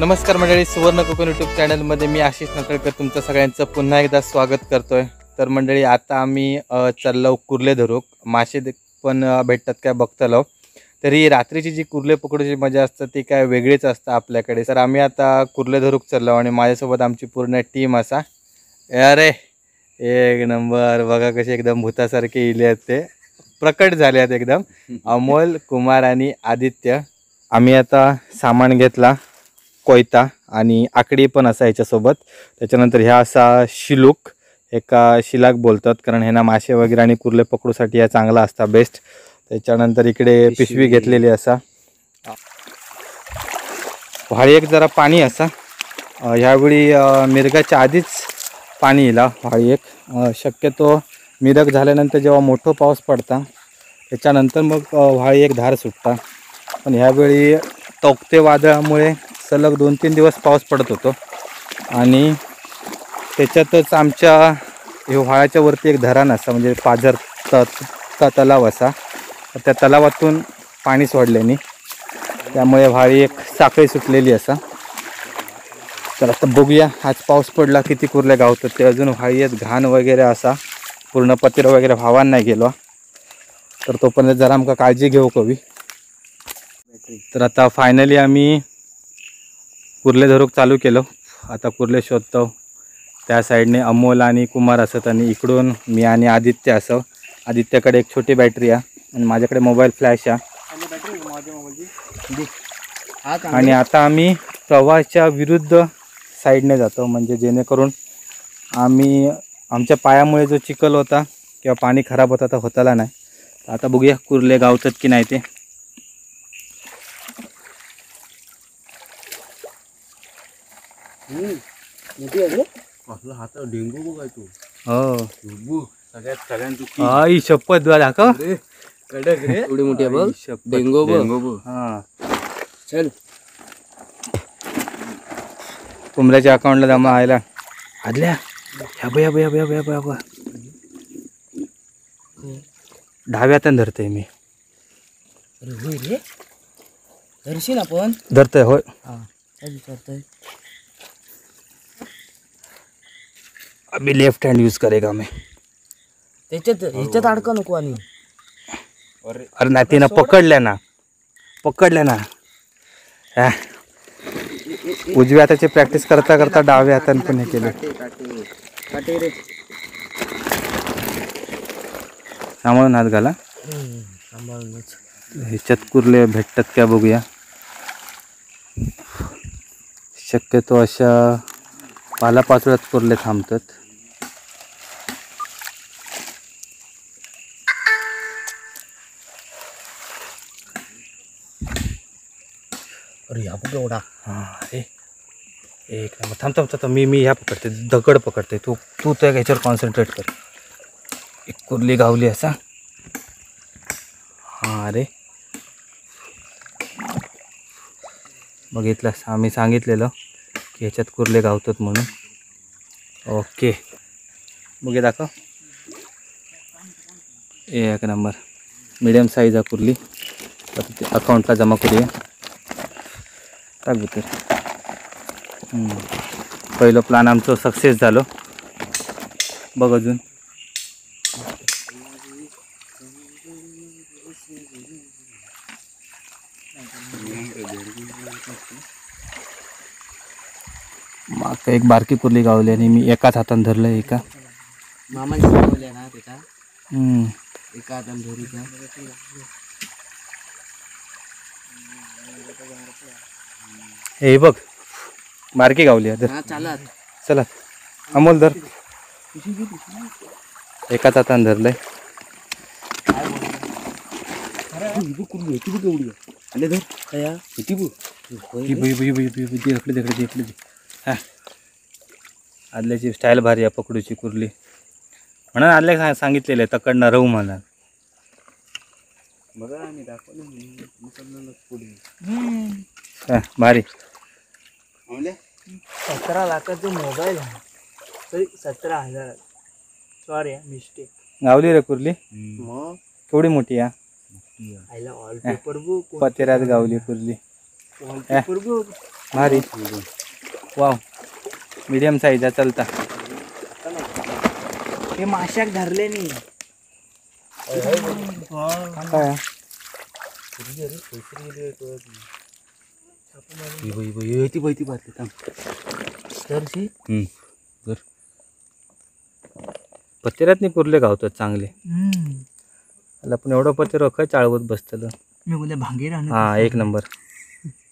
नमस्कार मंडळी, सुवर्ण कोकण यूट्यूब चॅनलमध्ये मी आशिष नकळकर तुमचं सगळ्यांचं पुन्हा एकदा स्वागत करतोय। तर मंडळी आता आम्ही चाललो कुर्ले धरूक, मासे पण भेटतात काय बघतलो। तरी रात्रीची जी कुर्ले पकडूची मजा असते ती काय वेगळीच असते आपल्याकडे। तर आम्ही आता कुर्ले धरूक चाललो आणि माझ्यासोबत आमची पूर्ण टीम असा। अरे एक नंबर बघा कसे एकदम भूतासारखे इले आहेत, ते प्रकट झाले आहेत एकदम। अमोल, कुमार आणि आदित्य। आम्ही आता सामान घेतला, कोयता आणि आकडी पण असा याच्यासोबत। त्याच्यानंतर ह्या असा शिलूक, एका शिलाक बोलतात कारण ह्याना मासे वगैरे आणि कुर्ले पकडूसाठी या चांगला असता बेस्ट। त्याच्यानंतर इकडे पिशवी घेतलेली असा। व्हाळी एक जरा पाणी असा, ह्यावेळी मिरगाच्या आधीच पाणी येला व्हाळी एक। शक्यतो मिरग झाल्यानंतर जेव्हा मोठा पाऊस पडता त्याच्यानंतर मग व्हाळी एक धार सुटता, पण ह्यावेळी तौक्ते वादळामुळे सलग 2-3 दिवस पाऊस पडत होतो आणि त्याच्यातच आमच्या व्हाळाच्या वरती एक धरण असा, म्हणजे पाझर तलाव असा। त्या तलावातून पाणी सोडल्याने त्यामुळे व्हाळी एक साखळी सुटलेली असा। तर आता बघूया आज पाऊस पडला किती कुर्ले गावतात ते। अजून व्हाळी एक घाण वगैरे असा, पूर्ण पतीर वगैरे व्हावान नाही गेलो, तर तोपर्यंत जरा आमका काळजी घेऊ कवी। तर आता फायनली आम्ही कुर्ले धरूक चालू केलो। आता कुर्ले शोधतो, त्या साईडने अमोल आणि कुमार असत आणि इकडून मी आणि आदित्य असं। आदित्यकडे एक छोटी बॅटरी आहे आणि माझ्याकडे मोबाईल फ्लॅश आहे। आणि आता आम्ही प्रवाहाच्या विरुद्ध साईडने जातो, म्हणजे जेणेकरून आम्ही आमच्या पायामुळे जो चिखल होता किंवा पाणी खराब होता तर होताला नाही। आता बघूया कुर्ले गावतात की नाही ते। डेंगू बघाय तू। हो सगळ्यांची आई शपथ दाखव, कडक रे, एवढी मोठी आहे बघ डेंगू। हां चल कुमऱ्याच्या अकाउंटला जमा आयला आदल्या ह्या बया बया बया बया बया बया डाव्यातून धरते मी। अरे होय रे, धरशील आपण? धरतय होय। काय विचारतोय? अभी लेफ्ट हैंड यूज करेगा मैं। ह्याच्यात अडका नको। आणि अरे नाही तिनं पकडल्या ना। उजव्या हाताची प्रॅक्टिस करता करता डाव्या हाताने पण हे केले। सांभाळून हात घाला, सांभाळूनच। ह्याच्यात कुर्ले भेटतात का बघूया। शक्यतो अशा पालापाचोळ्यात कुर्ले थांबतात। अरे ह्या बघ एवढा। हां अरे एक नंबर। थांब मी ह्या पकडते, दगड पकडते। तू त्या ह्याच्यावर कॉन्सन्ट्रेट कर। एक कुर्ली गावली असा। हां अरे बघितलं, आम्ही सांगितलेलं की ह्याच्यात कुर्ले गावतात म्हणून। ओके बघे दाखव, एक नंबर मीडियम साईज आहे कुर्ली। आता ते अकाउंटला जमा करूया, टाक भीतर। पहिलं प्लॅन आमचं सक्सेस झालं बघ। अजून मागं एक बारकी कुर्ली गावली आणि मी एकाच हाताने धरलं। एका मामाने शिकवल्या ना त्याचा, एका हाताने धरूचा। हे बघ बारकी गावली आहे। हा चालत चला अमोल धर, एकाच हाताने धरलंय। आदल्याची स्टाईल भारी आहे पकडूची कुर्ली म्हणून आदल्या सांगितलेलं आहे तकडनं राहू म्हणा। भारी 17 लाखाचा मोबाईल आहे, तरी 17,000। Sorry mistake. गावली रे कुर्ली। मग केवढी मोठी आहे, आईला वॉलपेपर बुक पतेरात गावली कुर्ली। वॉलपेपर बुक भारी वाव मीडियम साईज आहे चलता. हे माशाक धरले नाही काय पत्तेरात नाही कुर्ले गावतात चांगले. मला पण एवढं पत्ते काय चाळवत बसतं. मी बोलले भांगे राहणार. हा एक नंबर.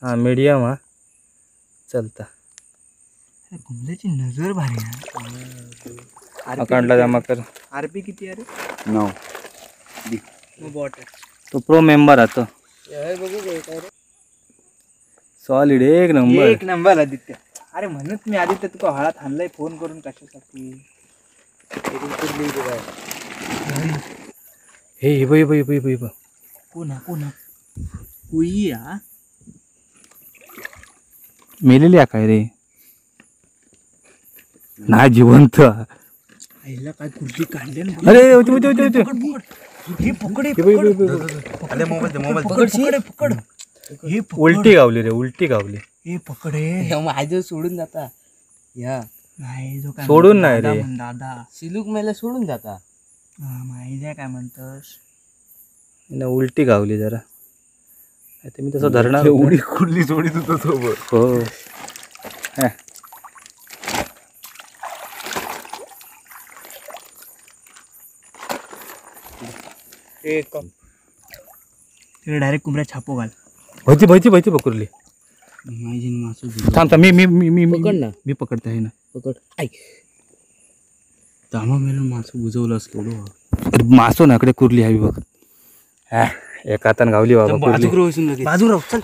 हा मीडियम हा चलता. घुमल्याची नजर भारी आहे. अकाउंटला जमा कर. आरपी किती आहे रे? 9. बॉट तो प्रो मेंबर आहे तो. सॉलिड एक नंबर. एक नंबर आदित्य. अरे म्हणत मी आदित्य तुका हळात आणलाय फोन करून कशासाठी. हे बघ बघ बघ बघ बघ पुन्हा कुई हा मेलेली आहे काय रे. नाही जिवंत. आईला काय कुर्ती काढले ना. अरे हे पकड हे उलटी गावली रे उलटी गावली. हे पकडे माझं सोडून जाता या नाही जो काय सोडून नाही रे. दादा सिलूक मेला सोडून जाता. माहिती आहे काय म्हणतोस. उलटी गावली जरा. ते मी तसं धरणार उडी खुडली सोडीत होतो सोबत. हो तिकडे डायरेक्ट कुंबऱ्या छापो घाल. भैती भैती भैती पकडली. थांब मी मी मी मी पकड ना. मी पकडते आहे ना. पकड ऐक तामा मेलं मासं बुजवलंस केवढं. अरे मासो ना इकडे कुर्ली हवी बघ. हा एक हातान गावली बाबा कुर्ली. बाजू राहू चल.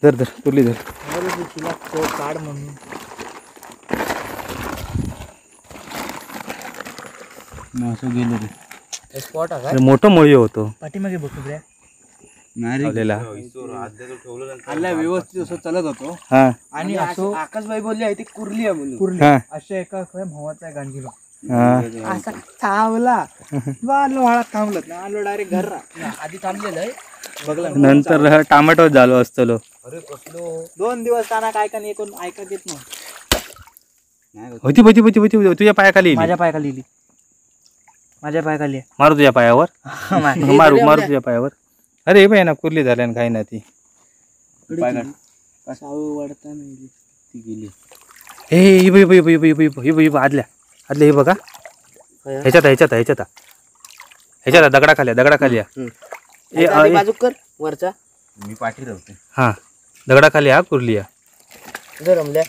धर धर कुर्ली धर. तुला काढ म्हणून मासं गेलं रे. स्पॉट आहे अरे मोठं मोळी होतो पाठीमागे बघ कुंबऱ्या. लावलेला. हल्ला व्यवस्थित असं चलत होतो. हा आणि असं आकाशबाई बोलली आहे ती कुर्ली आहे म्हणून. कुर्ली हा अशा एका भावाचा आहे गांजीला. हा असा थांबला आलो हळात थांबलत ना आलो डायरेक्ट घर आधी थांबलेलं आहे बघला. नंतर टमाटो झालो असतो. अरे कसलो 2 दिवस ताना काय का नाही कोण ऐकत येत नाही. होती होती होती होती तुझ्या पायाखाली माझ्या पायाखाली लिहिली. माझ्या पायाखाली आहे. मारू तुझ्या पायावर. मारू मारू तुझ्या पायावर. अरे हे ना कुर्ली झाल्यान काही ना ती. सावू वाढता नाही ती गेली. हे आदल्या आदल्या हे बघा. ह्याच्यात ह्याच्यात ह्याच्यात ह्याच्यात दगडाखाली बाजू कर वरचा. मी पाठी राहते. हा दगडाखाली हा कुर्ली रमल्या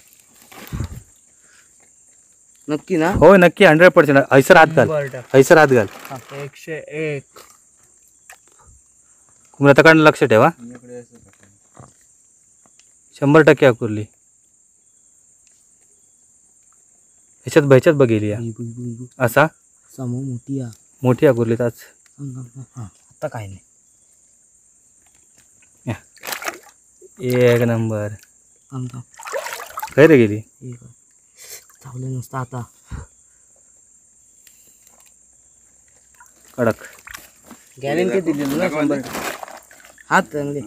नक्की ना. हो नक्की 100%. हैसर हात घाल. हैसर हात घाल. 101. कुमऱ्याकडनं लक्ष ठेवा. 100% हा कुर्ली. ह्याच्यात बघेली असा समो मोठी मोठी हा कुर्ली ताच. आता काय नाही. एक नंबर. आमचा काय रे गेली. चावलं नसतं आता. कडक गॅरंटी दिलेली ना 100. हात चांगले.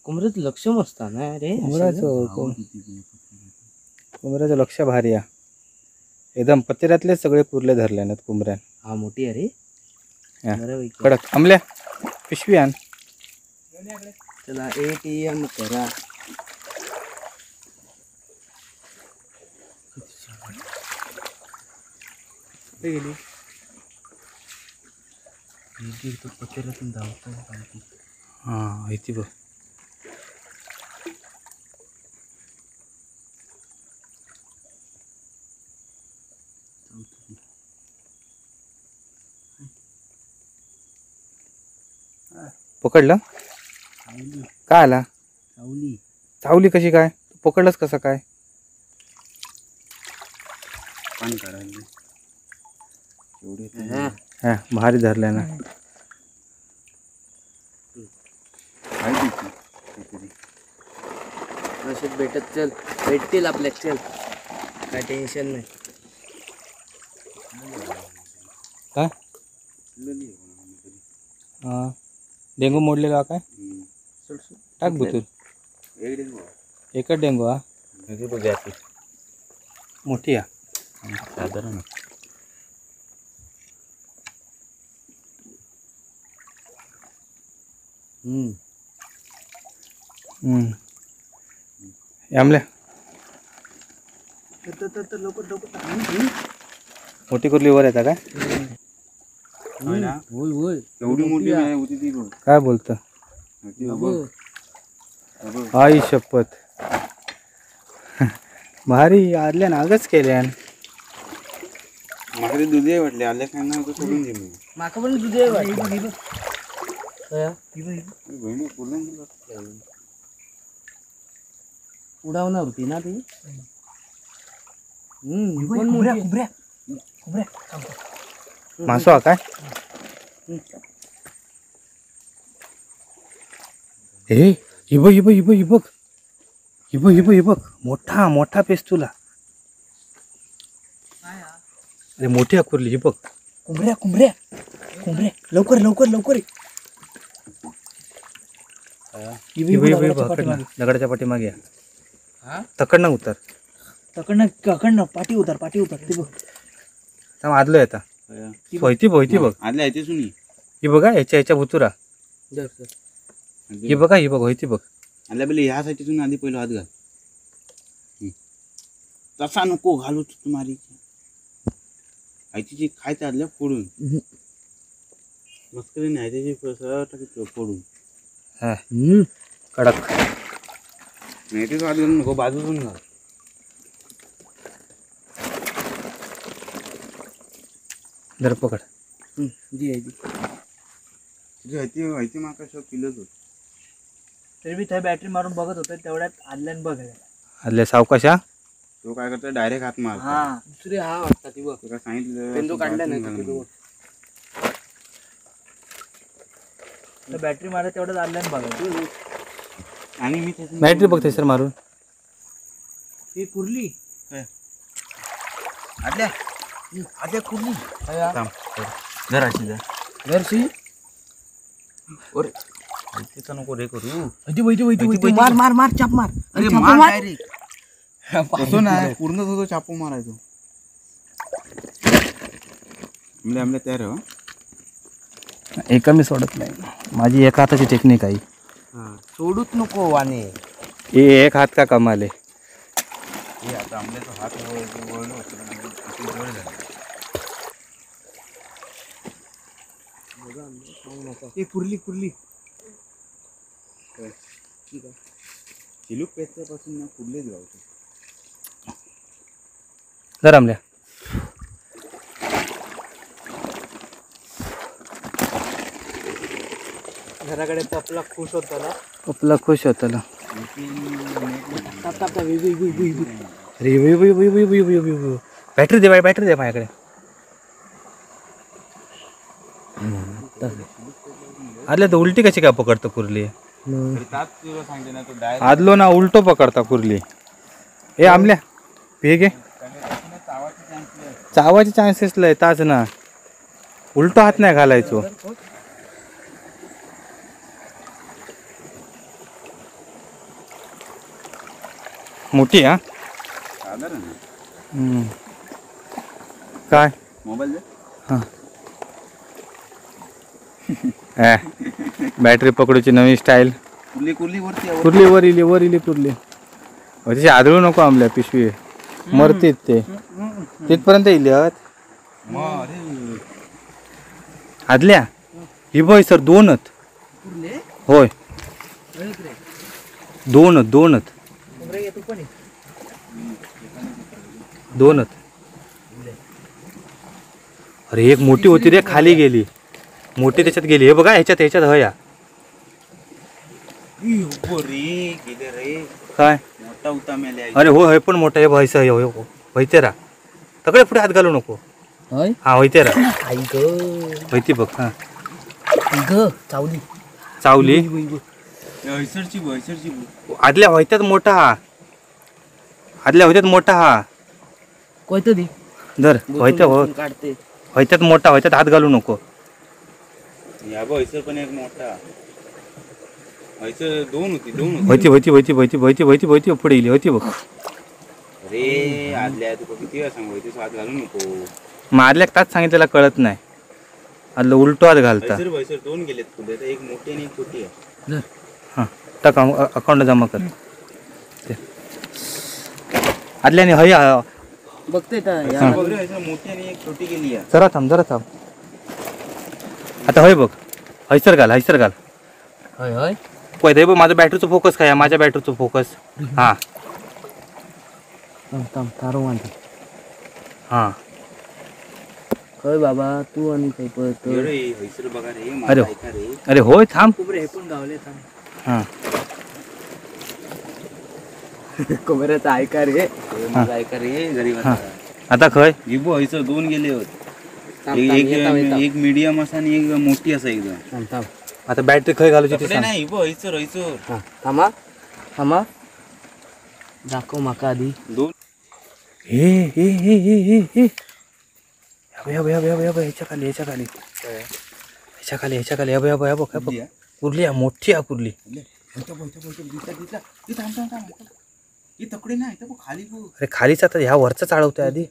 कुमरेचं लक्ष मस्त ना रे. कुमऱ्याचं लक्ष भारी आहे. एकदम पत्तेऱ्यातले सगळे कुर्ले धरले नाहीत कुमऱ्यान. हा मोठी आहे रे. कडक. आमल्या पिशवी आण. चला ATM करा. गेली पत्तेरातून धावतो. हा इथे बघ. पकडलं काय आला. चावली. चावली कशी काय. पकडलंच कसं काय. हा भारी धरल्या ना. नशीब भेटत. चल भेटतील आपल्या. चल काय टेन्शन नाही. काय हा डेंगू मोडलेला काय टाक बुतूर एकच डेंगू हा मोठी हा साधारण यामल्या तर लवकर मोठी कुर्ली वर येता काय एवढी मोठी होती ती बघ. काय बोलतं ती बघ. आई शपथ भारी आदल्या नागच केल्यान माकडे दुधी आहे वाटले आले काय ना सोडून दे मी माका पण दुधी आहे वाटतं. बहिणी बोलून दिलं. उडावणार होती ना ती खुबऱ्या मासो हा काय हे हिब हिब हिब हिबक हिब हिब हिबक मोठा मोठा पेस्तुला अरे मोठी कुर्ली हिबक कुंभऱ्या लवकर दगडाच्या पाठीमागे तकडनं उतर तकडनं पाठी उतर ते बघ आदलो येता होयती बघ आदल्या येते सुनी ही बघा याच्या भुतुरा ही बघा ही बघ होयती बघ आल्या पहिले ह्या साईडून आधी पहिलं हात घाल तसा नको घालू तुम्हारी आयतीची खायचं आदल्या फोडून मस्करी नाही त्याची सरळ टाकी फोडून हा कडक नाही तेच हात घालू नको बाजूतून घाल जर पकड माहिती माका शो किलोच होत तरी मी त्या बॅटरी मारून बघत होतो तेवढ्यात आदल्यान बघ आदल्या सावकाशा तो काय करतो डायरेक्ट हात मार दुसरी हा वाटतं ती बघ तुला सांगितलं पेंदू काढला नाही बॅटरी मारत तेवढ्यात आदल्यान बघा आणि मी त्याचं बॅटरी बघते सर मारून ही कुर्ली आदल्या कुर्ली थांब जर अशी जा घरशी अरे त्याचा नको रे करू मार चाप मार अरे मार डायरेक्ट तसं नाही पूर्ण तो चापू मारायचो आमल्या तयार आहे एका मी सोडत नाही माझी एका हाताची टेक्निक आहे सोडूच नको वाणे हे एक हात का कमाले हे आता आमल्याचा हात वळलो कुर्ली चिलूक पेचल्यापासून ना कुठलेच गावतो जर आमल्या घराकडे पपला खुश होता ना पपला खुश होता ना बॅटरी दे माझ्याकडे आदल्या तर उलटी कशी काय पकडतो कुर्ली सांगते ना तो डायरेक्ट आदलो ना उलटो पकडता कुर्ली हे आमल्या हे घे चावाचे चान्सेस लय ताच ना उलटो हात नाही घालायचो मोठी हा साधारण काय मोबाईल दे हा बॅटरी पकडूची नवीन स्टाईल कुर्ली वरती कुर्ली वर इली कुर्ली त्याची आदळू नको आमल्या पिशवी मरतीत ते तिथपर्यंत येईल आदल्या ही बघ सर दोनच होय दोनच अरे एक मोठी होती रे खाली गेली मोठी त्याच्यात गेली हे बघा ह्याच्यात हया काय मोठा होता मेले अरे हो हे पण मोठा हे व्हायचं व्हायते रा तकडे पुढे हात घालू नको हा व्हायते रा व्हायती बघ हा चावली आदल्या व्हायत्यात मोठा हा कोयतं दे धर व्हायत्यात मोठा व्हायत्यात हात घालू नको या बघ हैसर पण एक मोठा हैसर दोन होती होती पुढे गेली होती बघ. अरे आदल्या तुका किती वेळा सांगू हैसर हात घालू नको. मारल्या ताच सांगितलेला कळत नाही. आदलं उलटो हात घालता. हैसर दोन गेलेत पुढे एक मोठी आणि एक छोटी आहे. हां टाक अकाउंट जमा कर. आदल्याने हय बघते बघ रे हैसर मोठी आणि एक छोटी गेली आहे. जरा थांब. आता होय बघ हैसर घाल होय होय पहिले बघ माझं बॅटरीचं फोकस काय आहे? माझ्या बॅटरीचं फोकस हां तारो मानते हां होय बाबा तू आणि काही पळत रे हैसर बघा रे अरे माझं ऐका रे. अरे होय थांब. कुबरे हे पण गावले थांब. हां कुबऱ्याचा ऐका रे. माझं ऐका रे गरीब हां आता खय जिबो हैसर दोन गेले होते. एक मीडियम असा आणि एक मोठी असा एकदम. थांब आता बॅटरी खय घालूची ती तकडे सांग. नाही बो हैसर हां थांबा दाखव माका आधी. दोन हे ह्याच्या खाली कुर्ली आहे मोठी आहे कुर्ली. तकडे नाही खाली बघ. अरे खालीच आता ह्या वरचा चाळवतोय आधी.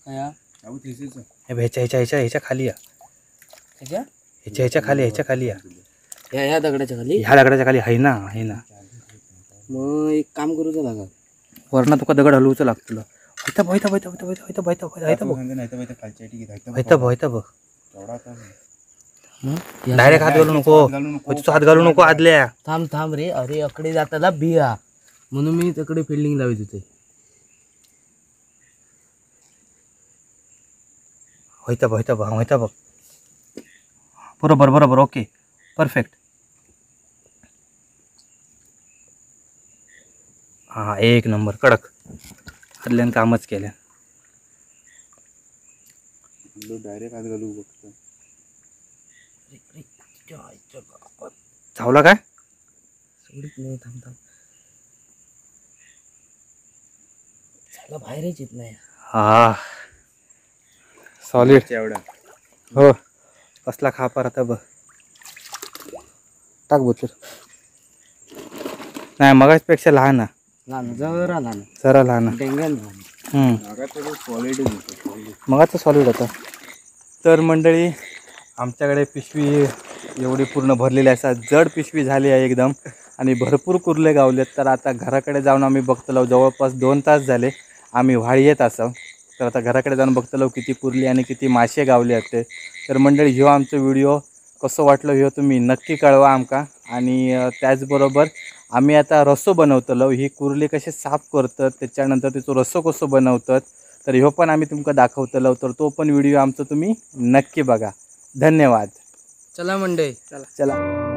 काय ह्याच्या खाली त्याच्या ह्याच्या खाली ह्या दगडाच्या खाली. ह्या दगडाच्या खाली आहे ना मग एक काम करूचं लागा. वरना तुका दगड हलवूच लागतं. डायरेक्ट हात घालू नको. हात घालू नको आदल्या. थांब रे. अरे अकडे जाताना बिया म्हणून मी तिकडे फिल्डिंग लावित होते. होयता बघ बरोबर ओके परफेक्ट. हा एक नंबर कडक. आदल्यानं कामच केलं. डायरेक्ट हात घालू बघतो. चावला काय नाही थांब झाला बाहेरच येत नाही. हा सॉलिड एवढा हो कसला खापर आता बघ. टाक बोचर. नाही मगाचपेक्षा लहान जरा लहान जरा लहान. डेंग्यान सॉलिड मगाचं सॉलिड होता. तर मंडळी आमच्याकडे पिशवी एवढी पूर्ण भरलेली आहे. जड पिशवी झाली आहे एकदम आणि भरपूर कुर्ले गावलेत. तर आता घराकडे जाऊन आम्ही बघतलो. जवळपास 2 तास झाले आम्ही व्हाळी येत असं. तर आता घराकडे जाऊन बघतलो किती कुर्ली आणि किती मासे गावले असते. तर मंडळी ह्यो आमचं व्हिडिओ कसं वाटलं ह्यो तुम्ही नक्की कळवा आमका. आणि त्याचबरोबर आम्ही आता रस्सो बनवतलो. ही कुर्ली कशी साफ करतात त्याच्यानंतर त्याचं रस्सो कसं बनवतात तर ह्यो पण आम्ही तुमका दाखवतलो. तर तो पण व्हिडिओ आमचा तुम्ही नक्की बघा. धन्यवाद. चला मंडळी चला.